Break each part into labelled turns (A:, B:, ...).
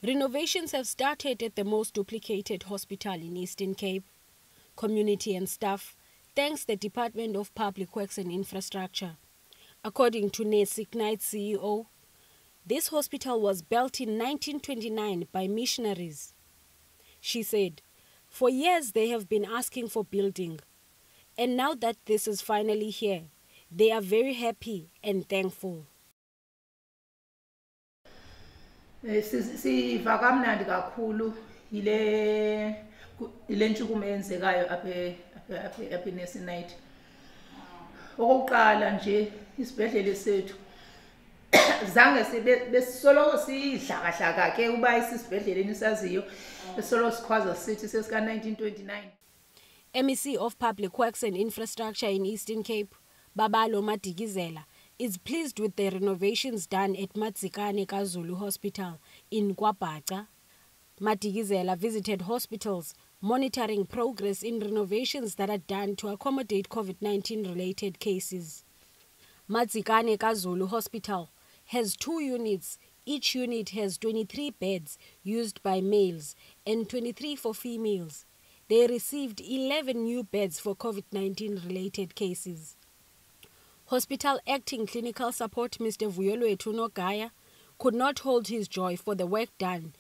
A: Renovations have started at the most duplicated hospital in Eastern Cape. Community and staff thanks the Department of Public Works and Infrastructure. According to MEC CEO, this hospital was built in 1929 by missionaries. She said, for years they have been asking for building, and now that this is finally here, they are very happy and thankful.
B: Siva kamnandi kakhulu ile ntshukumo eyenzekayo apha eNesinite. Okokuqala nje isibhedlele sethu zange besoloko sidlakahlaka ke uba isibhedleleni saziyo besoloko sikhwaza sithi sesika 1929.
A: MEC of Public Works and Infrastructure in Eastern Cape, Babalo Madikizela, is pleased with the renovations done at Matzikane Kazulu Hospital in KwaBhaca. Madikizela visited hospitals, monitoring progress in renovations that are done to accommodate COVID-19 related cases. Matzikane Kazulu Hospital has 2 units. Each unit has 23 beds used by males and 23 for females. They received 11 new beds for COVID-19 related cases. Hospital Acting Clinical Support Mr. Vuyolwethu Nogaya could not hold his joy for the work done.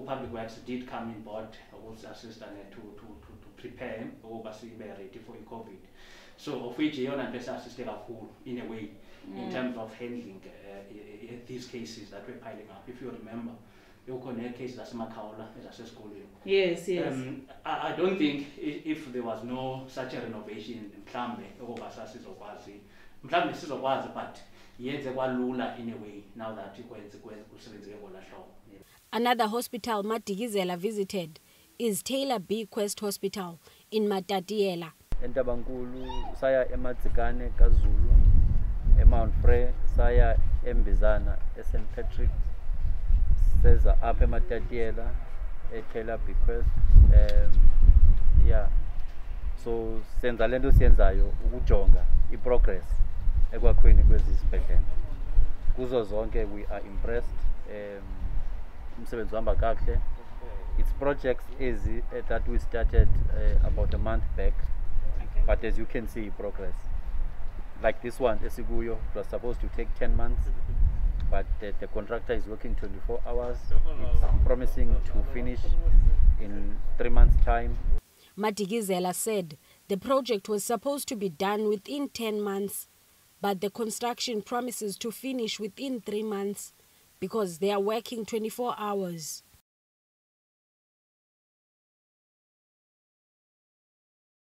C: Public Works did come in board with assistance to prepare be ready for COVID. So of which you assisted in a way in terms of handling these cases that were piling up. If you remember, you connect cases as Makaola as a school.
B: Yes, yes.
C: I don't think if there was no such a renovation in Mhlambe but yet in a way now that
A: another hospital Madikizela visited is Taylor B. Quest Hospital in Matatiela.
D: Entabankulu saya eMatzikane Kazulu, eMount Frere saya eMbizana, St. Patrick, seza apha eMatatiela, eTaylor B. Quest. Yeah. So senza lento siyenzayo ukujonga iprogress ekwakhweni kwezisibhedlela. Kuzo zonke we are impressed. Umsebenzi uhamba kahle. It's projects easy that we started about a month back, but as you can see progress. Like this one, Esiguyo, it was supposed to take 10 months, but the contractor is working 24 hours. It's promising to finish in 3 months' time.
A: Madikizela said the project was supposed to be done within 10 months, but the construction promises to finish within 3 months because they are working 24 hours.